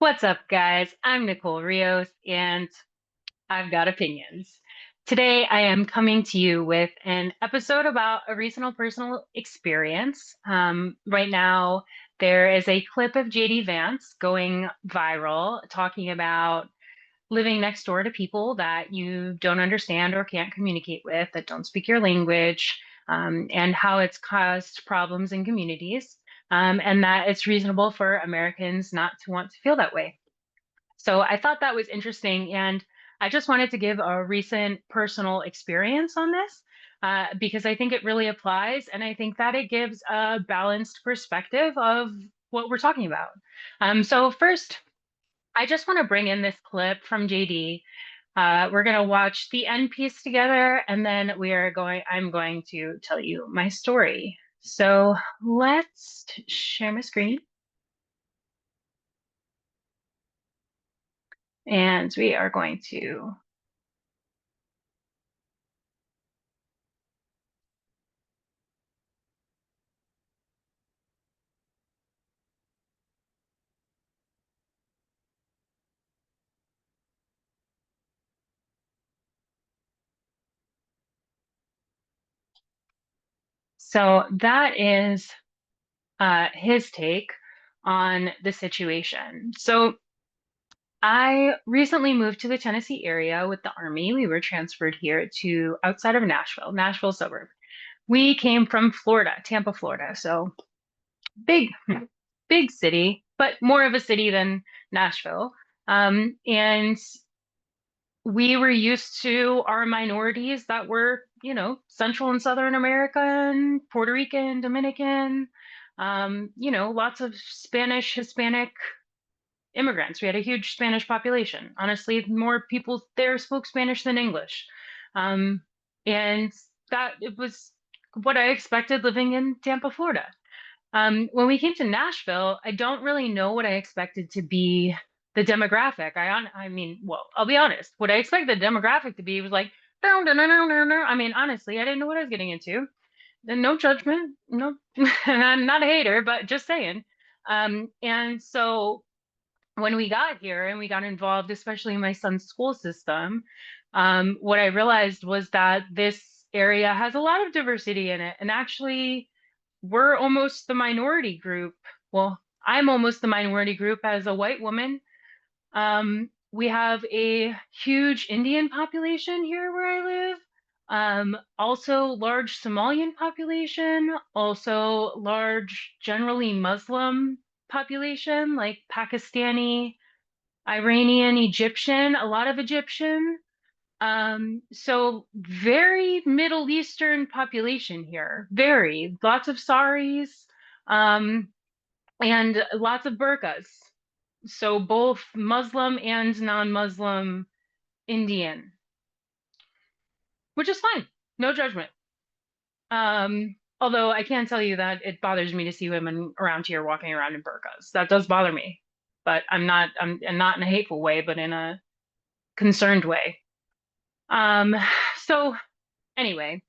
What's up, guys? I'm Nicole Rios, and I've got opinions. Today, I am coming to you with an episode about a recent personal experience. Right now, there is a clip of JD Vance going viral talking about living next door to people that you don't understand or can't communicate with, that don't speak your language, and how it's caused problems in communities, and that it's reasonable for Americans not to want to feel that way. So I thought that was interesting. And I just wanted to give a recent personal experience on this because I think it really applies. And I think that it gives a balanced perspective of what we're talking about. So, first, I just want to bring in this clip from JD. We're going to watch the end piece together, and then I'm going to tell you my story. So let's share my screen, and we are going to. So that is his take on the situation. So I recently moved to the Tennessee area with the Army. We were transferred here to outside of Nashville suburb. We came from Florida, Tampa, Florida. So big, big city, but more of a city than Nashville. And we were used to our minorities that were, Central and Southern American, Puerto Rican, Dominican, lots of Spanish, Hispanic immigrants. We had a huge Spanish population. Honestly, more people there spoke Spanish than English. Um, and that it was what I expected living in Tampa, Florida. When we came to Nashville, I don't really know what I expected to be the demographic. I mean, well, I'll be honest. What I expected the demographic to be was like, "Dun, dun, dun, dun, dun, dun." I mean, honestly, I didn't know what I was getting into. And no judgment, no, I'm not a hater, but just saying. And so when we got here and we got involved, especially in my son's school system, what I realized was that this area has a lot of diversity in it. And actually, we're almost the minority group. Well, I'm almost the minority group as a white woman. We have a huge Indian population here where I live. Also large Somalian population, also large generally Muslim population like Pakistani, Iranian, Egyptian, a lot of Egyptian. So very Middle Eastern population here, very lots of saris, um, and lots of burqas. So both Muslim and non-Muslim Indian, which is fine, no judgment. Although I can tell you that it bothers me to see women around here walking around in burqas. That does bother me, but I'm not in a hateful way, but in a concerned way. Um, so anyway,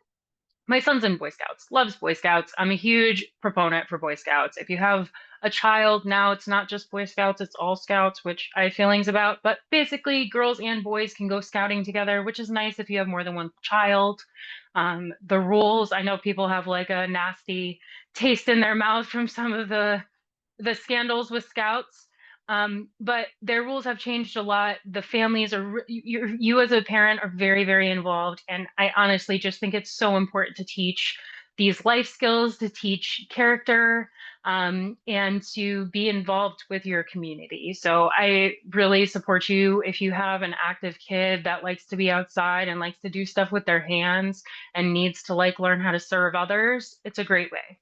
my son's in Boy Scouts, loves Boy Scouts. I'm a huge proponent for Boy Scouts. If you have a child now, it's not just Boy Scouts, it's all Scouts, which I have feelings about. But basically, girls and boys can go scouting together, which is nice if you have more than one child. The rules, I know people have like a nasty taste in their mouth from some of the scandals with scouts. But their rules have changed a lot. The families are, you as a parent are very, very involved. And I honestly just think it's so important to teach these life skills, to teach character, and to be involved with your community. So I really support you if you have an active kid that likes to be outside and likes to do stuff with their hands and needs to like learn how to serve others. It's a great way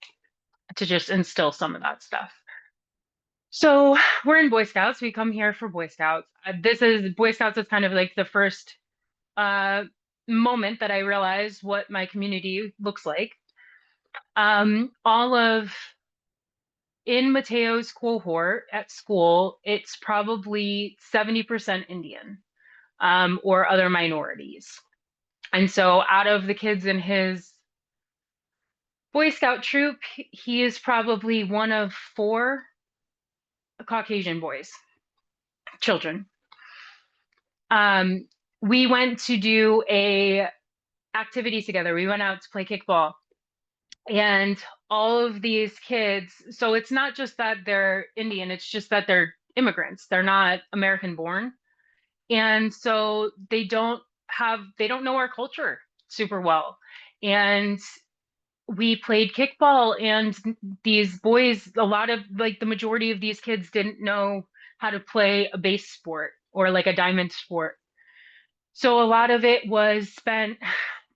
to just instill some of that stuff. So we're in Boy Scouts. We come here for Boy Scouts. This is Boy Scouts is kind of like the first uh, moment that I realized what my community looks like. All of in Mateo's cohort at school, it's probably 70% Indian or other minorities. And so out of the kids in his Boy Scout troop, he is probably one of four Caucasian boys. children. Um, we went to do a activity together. We went out to play kickball, and all of these kids, so it's not just that they're Indian, it's just that they're immigrants. They're not American born. And so they don't know our culture super well. And we played kickball, and these boys, a lot of like the majority of these kids didn't know how to play a base sport or like a diamond sport. So a lot of it was spent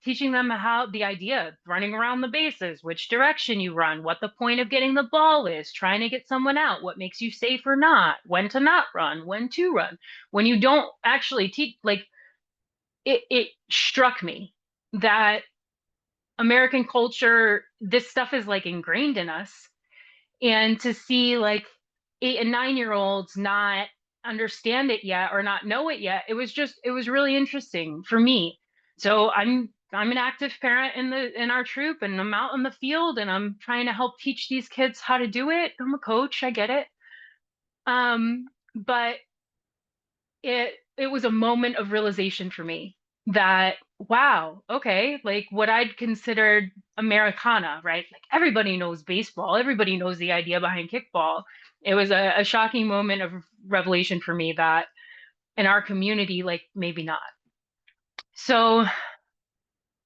teaching them how the idea of running around the bases, which direction you run, what the point of getting the ball is, trying to get someone out, what makes you safe or not, when to not run, when to run. When you don't actually teach, like it struck me that American culture, this stuff is like ingrained in us. And to see like 8 and 9 year olds not understand it yet or not know it yet, it was really interesting for me. So I'm an active parent in our troop, and I'm out in the field and I'm trying to help teach these kids how to do it. I'm a coach, I get it. But it was a moment of realization for me that wow, okay, like what I'd considered Americana, right? Like everybody knows baseball, everybody knows the idea behind kickball. It was a shocking moment of revelation for me that in our community, like maybe not. So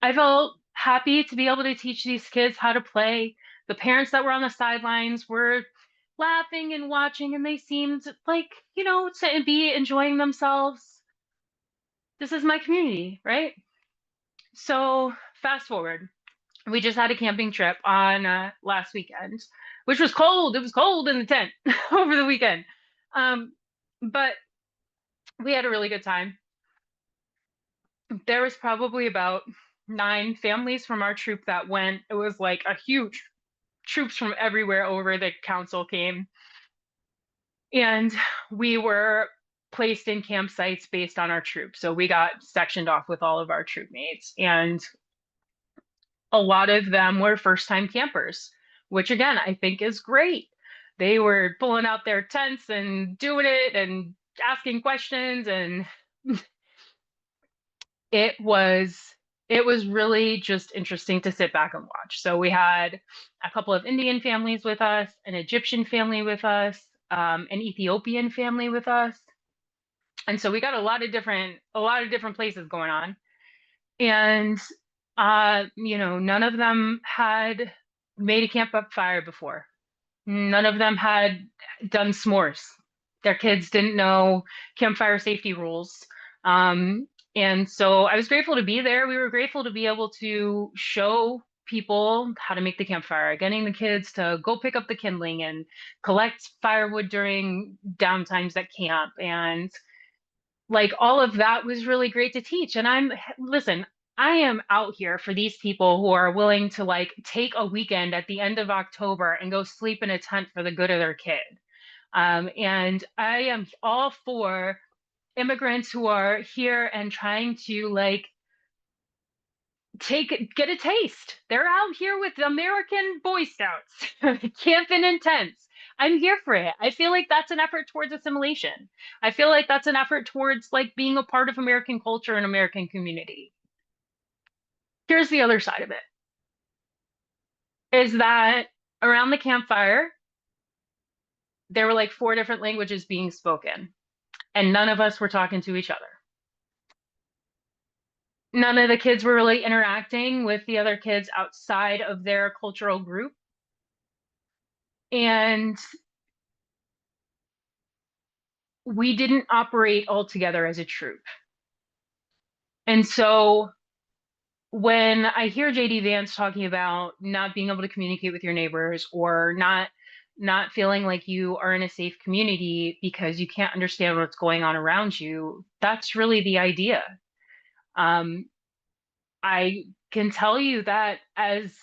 I felt happy to be able to teach these kids how to play. The parents that were on the sidelines were laughing and watching, and they seemed like, to be enjoying themselves. This is my community, right? So fast forward, we just had a camping trip on last weekend, which was cold. It was cold in the tent over the weekend. Um, but we had a really good time. There was probably about 9 families from our troop that went. It was like a huge troops from everywhere over. The council came, and we were placed in campsites based on our troop. So we got sectioned off with all of our troop mates, and a lot of them were first time campers, which again, I think is great. They were pulling out their tents and doing it and asking questions, and it was it was really just interesting to sit back and watch. So we had a couple of Indian families with us, an Egyptian family with us, an Ethiopian family with us. And so we got a lot of different places going on. And none of them had made a campfire before. None of them had done s'mores. Their kids didn't know campfire safety rules. And so I was grateful to be there. We were grateful to be able to show people how to make the campfire, getting the kids to go pick up the kindling and collect firewood during downtimes at camp. And like all of that was really great to teach. And listen, I am out here for these people who are willing to like take a weekend at the end of October and go sleep in a tent for the good of their kid. And I am all for immigrants who are here and trying to like get a taste. They're out here with American Boy Scouts, camping in tents. I'm here for it. I feel like that's an effort towards assimilation. I feel like that's an effort towards like being a part of American culture and American community. Here's the other side of it, is that around the campfire, there were like 4 different languages being spoken, and none of us were talking to each other. None of the kids were really interacting with the other kids outside of their cultural group. And we didn't operate all together as a troop. And so when I hear JD Vance talking about not being able to communicate with your neighbors or not feeling like you are in a safe community because you can't understand what's going on around you, that's really the idea. Um, I can tell you that as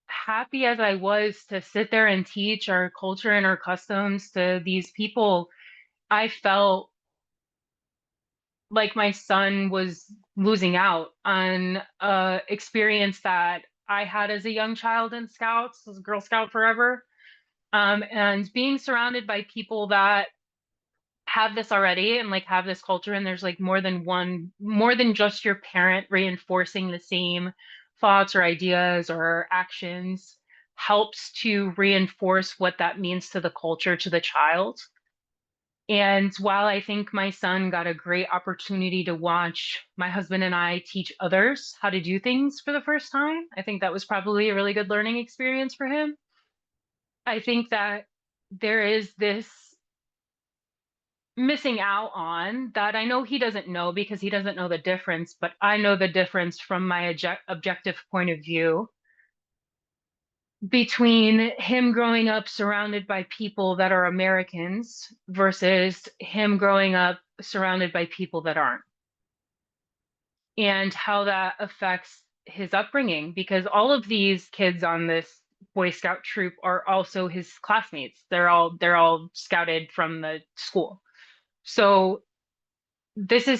happy as I was to sit there and teach our culture and our customs to these people, I felt like my son was losing out on experience that I had as a young child in Scouts, as a Girl Scout forever, and being surrounded by people that have this already and like have this culture, and there's like more than just your parent reinforcing the same thoughts or ideas or actions, helps to reinforce what that means to the culture, to the child. And while I think my son got a great opportunity to watch my husband and I teach others how to do things for the first time, I think that was probably a really good learning experience for him. I think that there is this missing out on that I know he doesn't know because he doesn't know the difference, but I know the difference from my objective point of view between him growing up surrounded by people that are Americans versus him growing up surrounded by people that aren't, and how that affects his upbringing because all of these kids on this Boy Scout troop are also his classmates. They're all scouted from the school. So these are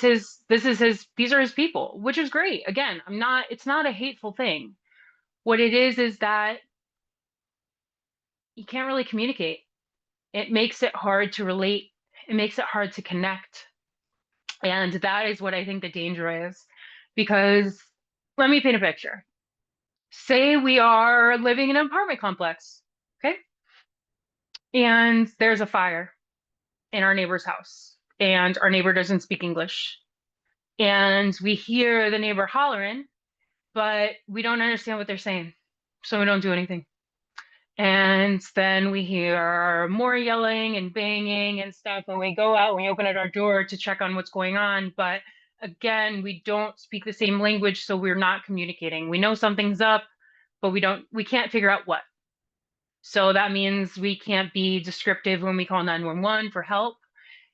his people, which is great. Again, it's not a hateful thing. What it is that you can't really communicate. It makes it hard to relate. It makes it hard to connect. And that is what I think the danger is. Because let me paint a picture. Say we are living in an apartment complex, okay? And there's a fire in our neighbor's house, and our neighbor doesn't speak English. And we hear the neighbor hollering, but we don't understand what they're saying. So we don't do anything. And then we hear more yelling and banging and stuff. And we go out and we open at our door to check on what's going on. But again, we don't speak the same language, so we're not communicating. We know something's up, but we can't figure out what. So that means we can't be descriptive when we call 911 for help.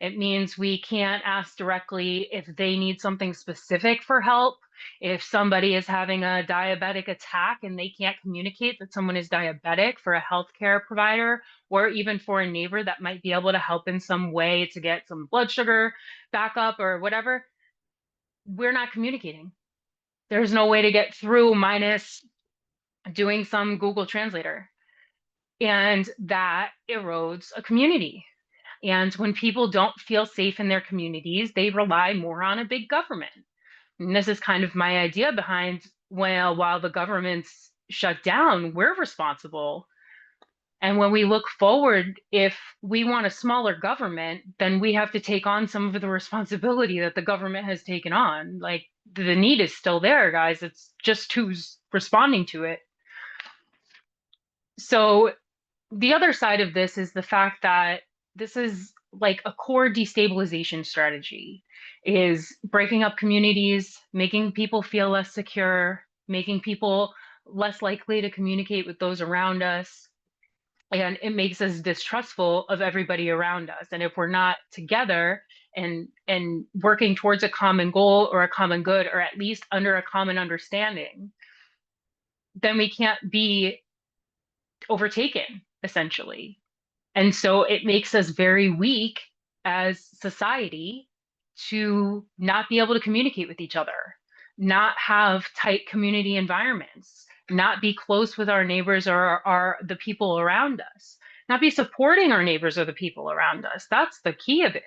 It means we can't ask directly if they need something specific for help. If somebody is having a diabetic attack and they can't communicate that someone is diabetic for a healthcare provider or even for a neighbor that might be able to help in some way to get some blood sugar back up or whatever, we're not communicating. There's no way to get through minus doing some Google Translator. And that erodes a community. And when people don't feel safe in their communities, they rely more on a big government. And this is kind of my idea behind, well, while the government's shut down, we're responsible. And when we look forward, if we want a smaller government, then we have to take on some of the responsibility that the government has taken on. Like the need is still there, guys. It's just who's responding to it. So the other side of this is the fact that this is like a core destabilization strategy, is breaking up communities, making people feel less secure, making people less likely to communicate with those around us. And it makes us distrustful of everybody around us. And if we're not together and working towards a common goal or a common good, or at least under a common understanding, then we can't be overtaken, essentially. And so it makes us very weak as society to not be able to communicate with each other, not have tight community environments, not be close with our neighbors or the people around us, not be supporting our neighbors or the people around us. That's the key of it.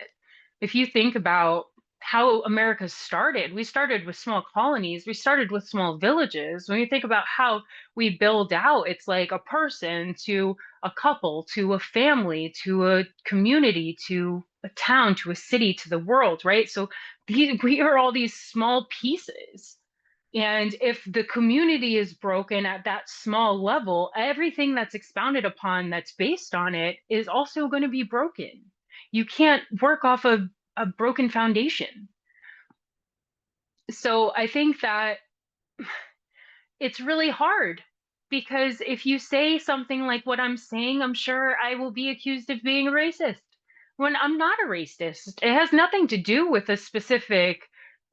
If you think about how America started, we started with small colonies, we started with small villages. When you think about how we build out, it's like a person to a couple to a family to a community to a town to a city to the world, right? So we are all these small pieces. And if the community is broken at that small level, everything that's expounded upon that's based on it is also going to be broken. You can't work off of a broken foundation. So I think that it's really hard because if you say something like what I'm saying, I'm sure I will be accused of being a racist when I'm not a racist. It has nothing to do with a specific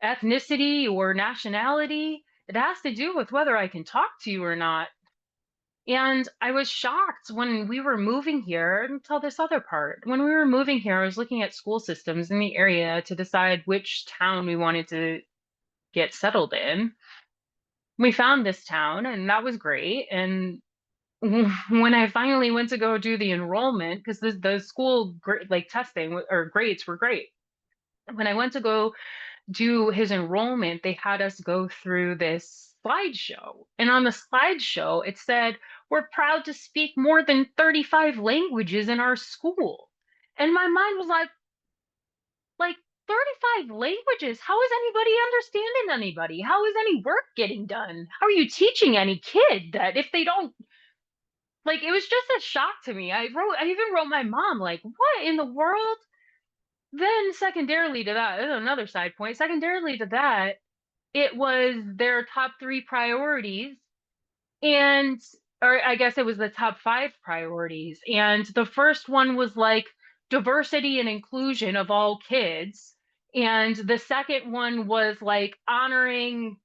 ethnicity or nationality. It has to do with whether I can talk to you or not. And I was shocked when we were moving here until this other part. When we were moving here, I was looking at school systems in the area to decide which town we wanted to get settled in. We found this town and that was great. And when I finally went to go do the enrollment, because the school like testing or grades were great. When I went to go do his enrollment, they had us go through this slideshow. And on the slideshow, it said, "We're proud to speak more than 35 languages in our school." And my mind was like 35 languages? How is anybody understanding anybody? How is any work getting done? How are you teaching any kid that if they don't like it was just a shock to me. I even wrote my mom, like, what in the world? Then secondarily to that, this is another side point. Secondarily to that, it was their top three priorities, and or I guess it was the top five priorities. And the first one was like diversity and inclusion of all kids. And the second one was like honoring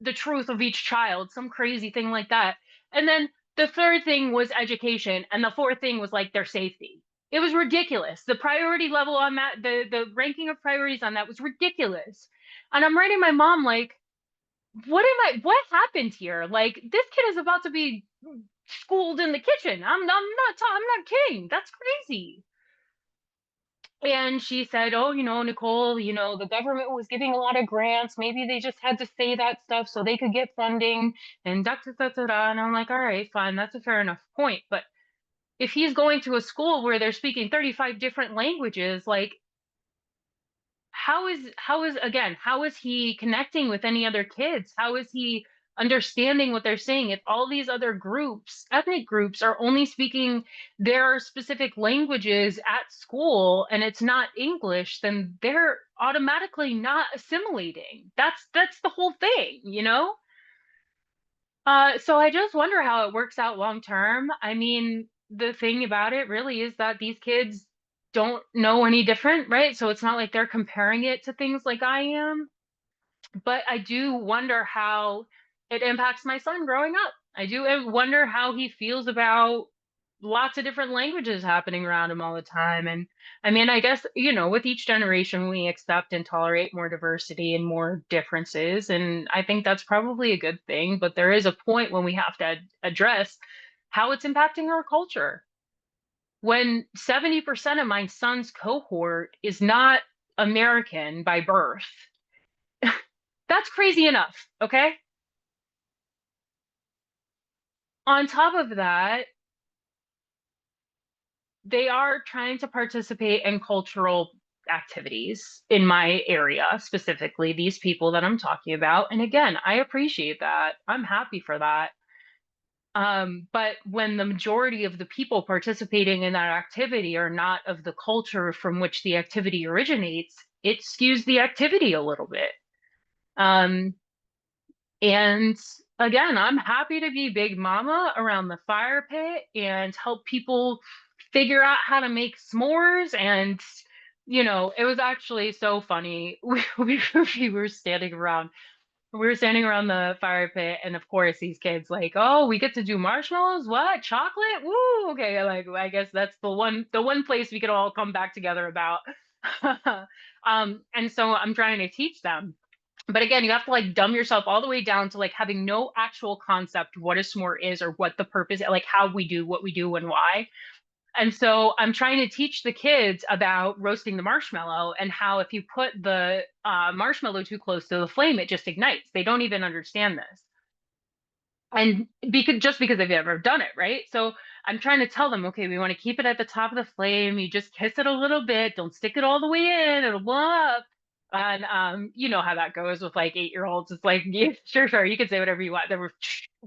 the truth of each child, some crazy thing like that. And then the third thing was education, and the fourth thing was like their safety. It was ridiculous. The priority level on that, the ranking of priorities on that was ridiculous. And I'm writing my mom like, what happened here? Like this kid is about to be schooled in the kitchen. I'm not kidding. That's crazy. And she said, "Oh, Nicole, the government was giving a lot of grants. Maybe they just had to say that stuff so they could get funding and da da da da da." And I'm like, "All right, fine. That's a fair enough point. But if he's going to a school where they're speaking 35 different languages, like how is he connecting with any other kids? How is he understanding what they're saying if all these other groups, ethnic groups, are only speaking their specific languages at school and it's not English, then they're automatically not assimilating. That's the whole thing, you know?" So I just wonder how it works out long term. I mean, the thing about it really is that these kids don't know any different, right? So it's not like they're comparing it to things like I am. But I do wonder how it impacts my son growing up. I do wonder how he feels about lots of different languages happening around him all the time. And I mean, I guess, with each generation, we accept and tolerate more diversity and more differences. And I think that's probably a good thing. But there is a point when we have to address how it's impacting our culture. When 70% of my son's cohort is not American by birth, that's crazy enough. Okay. On top of that, they are trying to participate in cultural activities in my area, specifically these people that I'm talking about. And again, I appreciate that. I'm happy for that. But when the majority of the people participating in that activity are not of the culture from which the activity originates, it skews the activity a little bit. Um, And again, I'm happy to be big mama around the fire pit and help people figure out how to make s'mores. And, it was actually so funny. We were standing around. We were standing around the fire pit, and of course, these kids like, "Oh, we get to do marshmallows? What? Chocolate? Woo! Okay, like I guess that's the one place we could all come back together about." And so I'm trying to teach them, but again, you have to like dumb yourself all the way down to like having no actual concept what a s'more is or what the purpose, like how we do what we do and why. And so I'm trying to teach the kids about roasting the marshmallow and how if you put the marshmallow too close to the flame, it just ignites. They don't even understand this. And because they've never done it, right? So I'm trying to tell them, okay, we want to keep it at the top of the flame. You just kiss it a little bit. Don't stick it all the way in. It'll blow up. And you know how that goes with like 8-year-olds. It's like, yeah, sure, sure, you can say whatever you want. They were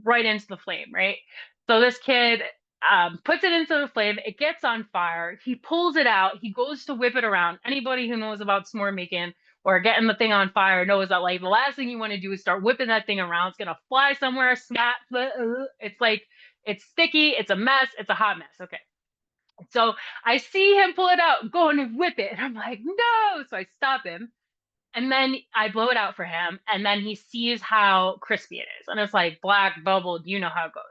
right into the flame, right? So this kid puts it into the flame. It gets on fire. He pulls it out. He goes to whip it around. Anybody who knows about s'more making or getting the thing on fire knows that like the last thing you want to do is start whipping that thing around. It's gonna fly somewhere, snap. It's like it's sticky. It's a mess. It's a hot mess. Okay. So I see him pull it out, going to whip it, and I'm like, no. So I stop him, and then I blow it out for him, and then he sees how crispy it is, and it's like black bubbled. You know how it goes.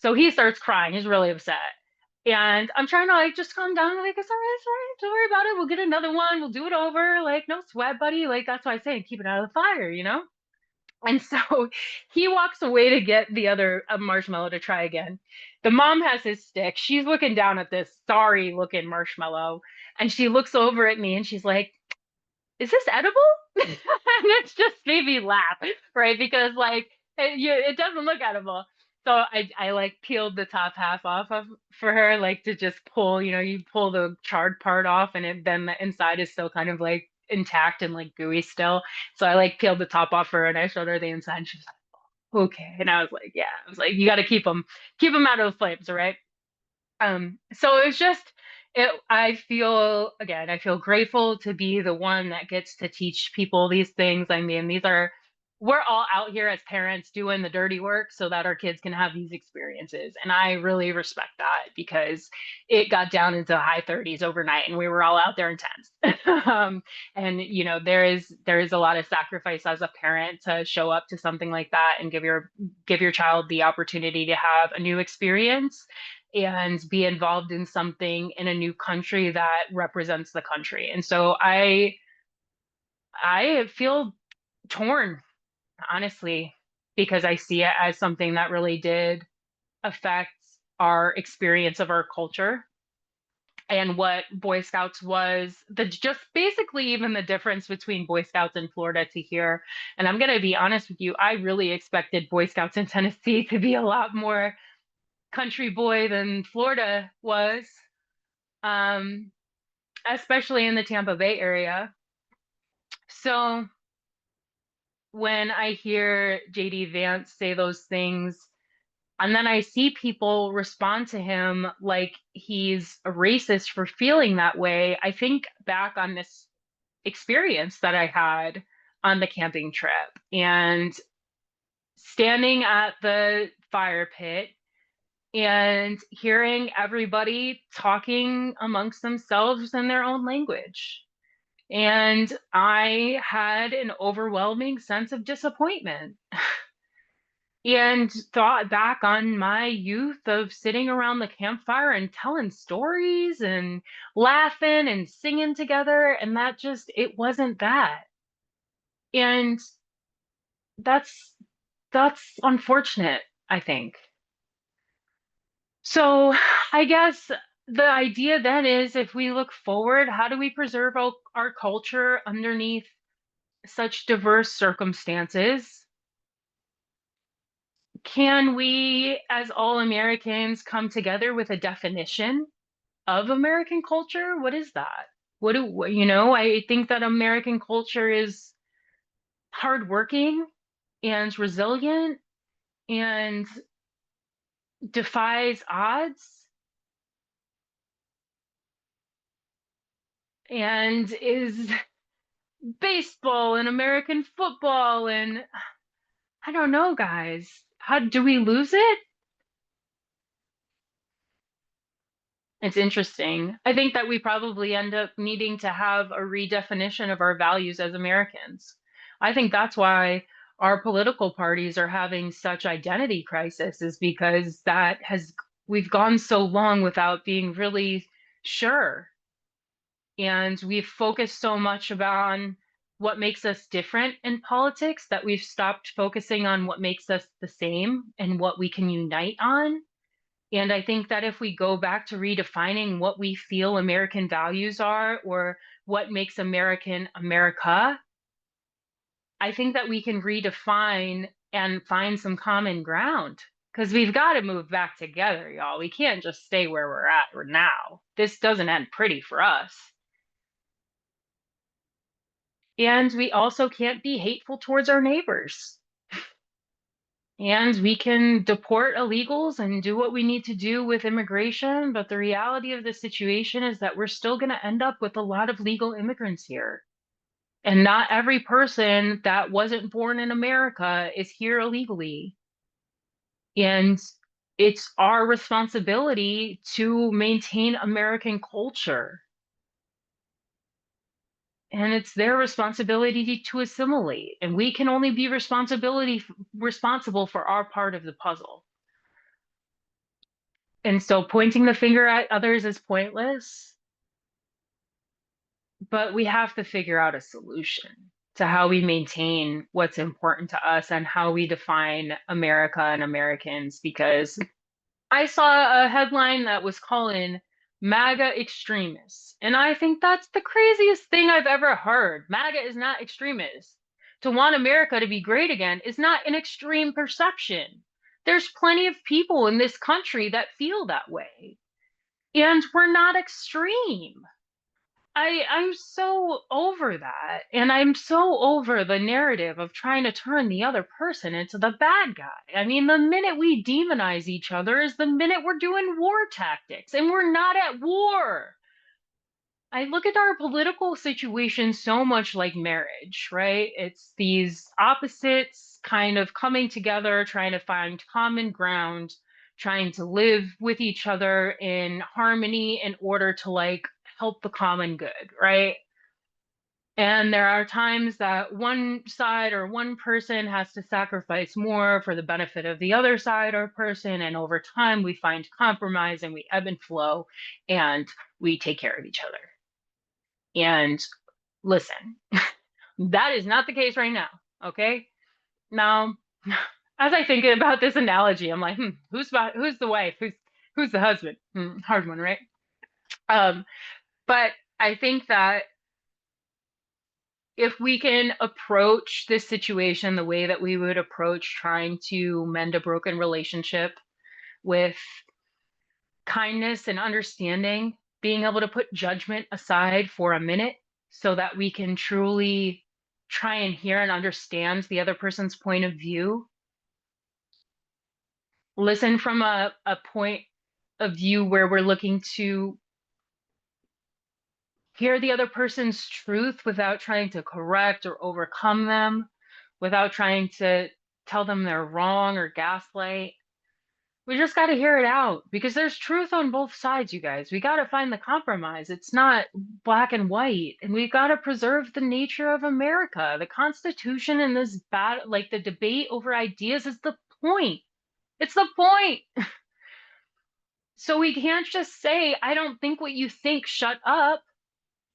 So he starts crying. He's really upset. And I'm trying to like just calm down. Like, it's all right. Don't worry about it. We'll get another one. We'll do it over. Like, no sweat, buddy. Like, that's why I say keep it out of the fire, you know? And so he walks away to get the other marshmallow to try again. The mom has his stick. She's looking down at this sorry looking marshmallow. And she looks over at me and she's like, is this edible? And it's just made me laugh, right? Because like it doesn't look edible. So I like peeled the top half off of for her, like to just pull, you pull the charred part off and then the inside is still kind of like intact and like gooey still. So I like peeled the top off for her and I showed her the inside and she was like, okay. And I was like, yeah, I was like, you got to keep them out of the flames, right? So it's just I feel grateful to be the one that gets to teach people these things. I mean, we're all out here as parents doing the dirty work so that our kids can have these experiences. And I really respect that because it got down into high 30s overnight and we were all out there intense. And there is a lot of sacrifice as a parent to show up to something like that and give your child the opportunity to have a new experience and be involved in something in a new country that represents the country. And so I feel torn, honestly, because I see it as something that really did affect our experience of our culture and what Boy Scouts was, the just basically even the difference between Boy Scouts in Florida to here. And I'm going to be honest with you, I really expected Boy Scouts in Tennessee to be a lot more country boy than Florida was. Um, Especially in the Tampa Bay area. So when I hear JD Vance say those things, and then I see people respond to him like he's a racist for feeling that way, I think back on this experience that I had on the camping trip and standing at the fire pit and hearing everybody talking amongst themselves in their own language. And I had an overwhelming sense of disappointment and thought back on my youth of sitting around the campfire and telling stories and laughing and singing together. And it wasn't that. And that's, that's unfortunate, I think. So I guess the idea then is if we look forward, how do we preserve our culture underneath such diverse circumstances? Can we, as all Americans, come together with a definition of American culture? What is that? I think that American culture is hardworking and resilient and defies odds and is baseball and American football. And I don't know, guys. How do we lose it? It's interesting. I think that we probably end up needing to have a redefinition of our values as Americans. I think that's why our political parties are having such identity crisis is because we've gone so long without being really sure. And we've focused so much on what makes us different in politics that we've stopped focusing on what makes us the same and what we can unite on. And I think that if we go back to redefining what we feel American values are or what makes American America, I think that we can redefine and find some common ground because we've got to move back together, y'all. We can't just stay where we're at or now. This doesn't end pretty for us. And we also can't be hateful towards our neighbors. And we can deport illegals and do what we need to do with immigration. But the reality of the situation is that we're still going to end up with a lot of legal immigrants here. And not every person that wasn't born in America is here illegally. And it's our responsibility to maintain American culture. And it's their responsibility to assimilate. And we can only be responsible for our part of the puzzle. And so pointing the finger at others is pointless, but we have to figure out a solution. to how we maintain what's important to us and how we define America and Americans. Because I saw a headline that was calling MAGA extremists. And I think that's the craziest thing I've ever heard. MAGA is not extremist. To want America to be great again is not an extreme perception. There's plenty of people in this country that feel that way. And we're not extreme. I'm so over that. And I'm so over the narrative of trying to turn the other person into the bad guy. I mean, the minute we demonize each other is the minute we're doing war tactics, and we're not at war. I look at our political situation so much like marriage, right? It's these opposites kind of coming together, trying to find common ground, trying to live with each other in harmony in order to like help the common good, right? And there are times that one side or one person has to sacrifice more for the benefit of the other side or person. And over time, we find compromise and we ebb and flow and we take care of each other. And listen, that is not the case right now. Okay. Now, as I think about this analogy, I'm like, who's the wife? Who's the husband? Hard one, right? Um, but I think that if we can approach this situation the way that we would approach trying to mend a broken relationship with kindness and understanding, being able to put judgment aside for a minute so that we can truly try and hear and understand the other person's point of view, listen from a point of view where we're looking to hear the other person's truth without trying to correct or overcome them, without trying to tell them they're wrong or gaslight. We just got to hear it out because there's truth on both sides, you guys. We got to find the compromise. It's not black and white. And we got to preserve the nature of America. The Constitution and this bad, like the debate over ideas is the point. It's the point. So we can't just say, I don't think what you think, shut up.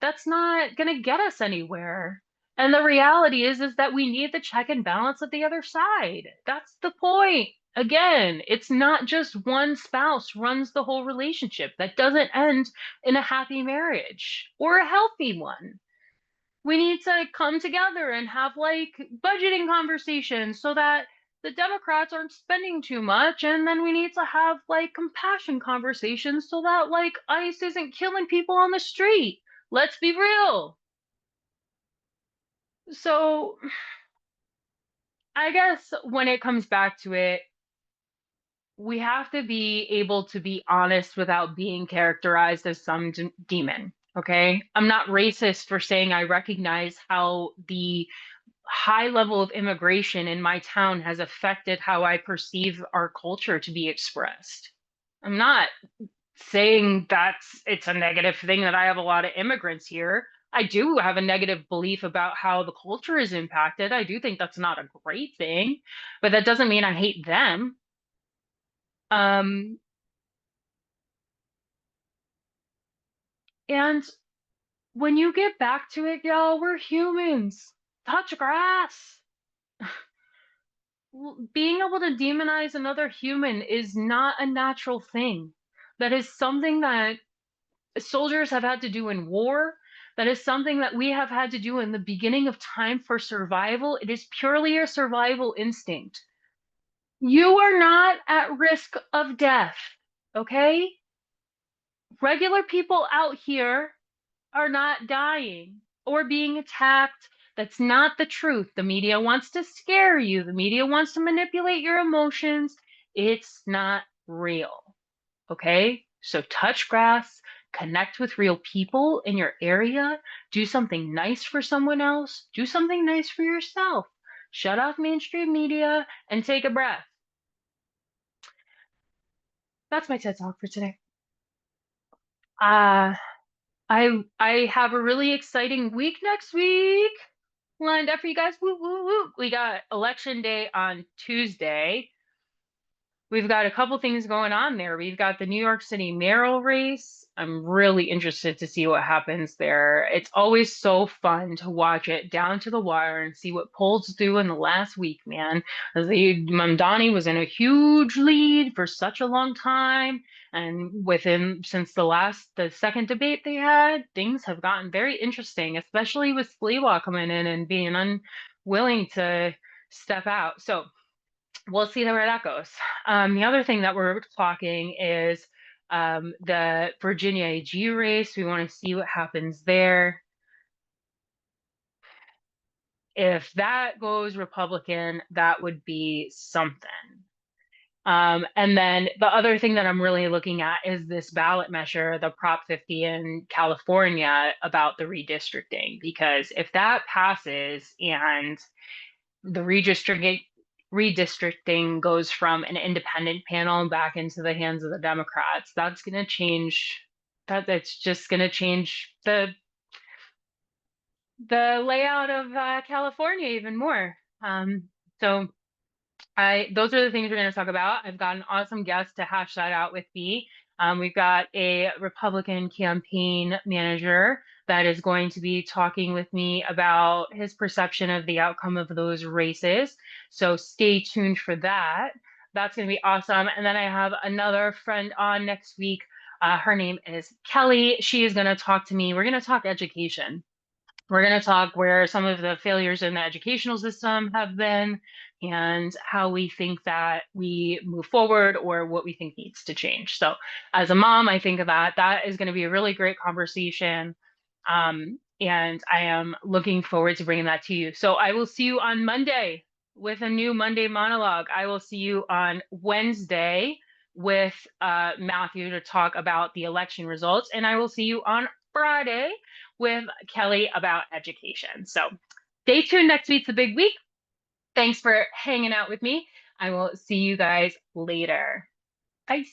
That's not going to get us anywhere. And the reality is that we need the check and balance of the other side. That's the point. Again, it's not just one spouse runs the whole relationship. That doesn't end in a happy marriage or a healthy one. We need to come together and have like budgeting conversations so that the Democrats aren't spending too much. And then we need to have like compassion conversations so that like ICE isn't killing people on the street. Let's be real. So I guess when it comes back to it, we have to be able to be honest without being characterized as some demon. Okay. I'm not racist for saying I recognize how the high level of immigration in my town has affected how I perceive our culture to be expressed. I'm not saying that's it's a negative thing that I have a lot of immigrants here. I do have a negative belief about how the culture is impacted. I do think that's not a great thing, but that doesn't mean I hate them. Um, and when you get back to it, y'all, we're humans. Touch grass. Being able to demonize another human is not a natural thing. That is something that soldiers have had to do in war. That is something that we have had to do in the beginning of time for survival. It is purely a survival instinct. You are not at risk of death, okay? Regular people out here are not dying or being attacked. That's not the truth. The media wants to scare you, the media wants to manipulate your emotions. It's not real. Okay? So touch grass, connect with real people in your area, do something nice for someone else, do something nice for yourself. Shut off mainstream media and take a breath. That's my TED Talk for today. Uh, I have a really exciting week next week lined up for you guys. Woo, woo, woo. We got election day on Tuesday. we've got a couple things going on there. We've got the New York City mayoral race. I'm really interested to see what happens there. It's always so fun to watch it down to the wire and see what polls do in the last week, man. Mamdani was in a huge lead for such a long time, and within since the second debate they had, things have gotten very interesting, especially with Sliwa coming in and being unwilling to step out. So we'll see where that goes. The other thing that we're talking is the Virginia AG race. We want to see what happens there. If that goes Republican, that would be something. And then the other thing that I'm really looking at is this ballot measure, the Prop 50 in California about the redistricting, because if that passes and the redistricting goes from an independent panel back into the hands of the Democrats, that's going to change that's just going to change the layout of California even more. So I those are the things we're going to talk about. I've got an awesome guest to hash that out with me. We've got a Republican campaign manager that is going to be talking with me about his perception of the outcome of those races. So stay tuned for that. That's going to be awesome. And then I have another friend on next week. Her name is Kelly. She is going to talk to me. We're going to talk education. We're going to talk where some of the failures in the educational system have been and how we think that we move forward or what we think needs to change. So, as a mom, I think that that is going to be a really great conversation. And I am looking forward to bringing that to you. So, I will see you on Monday with a new Monday monologue. I will see you on Wednesday with Matthew to talk about the election results. And I will see you on Friday with Kelly about education. So stay tuned. Next week's a big week. Thanks for hanging out with me. I will see you guys later. Bye.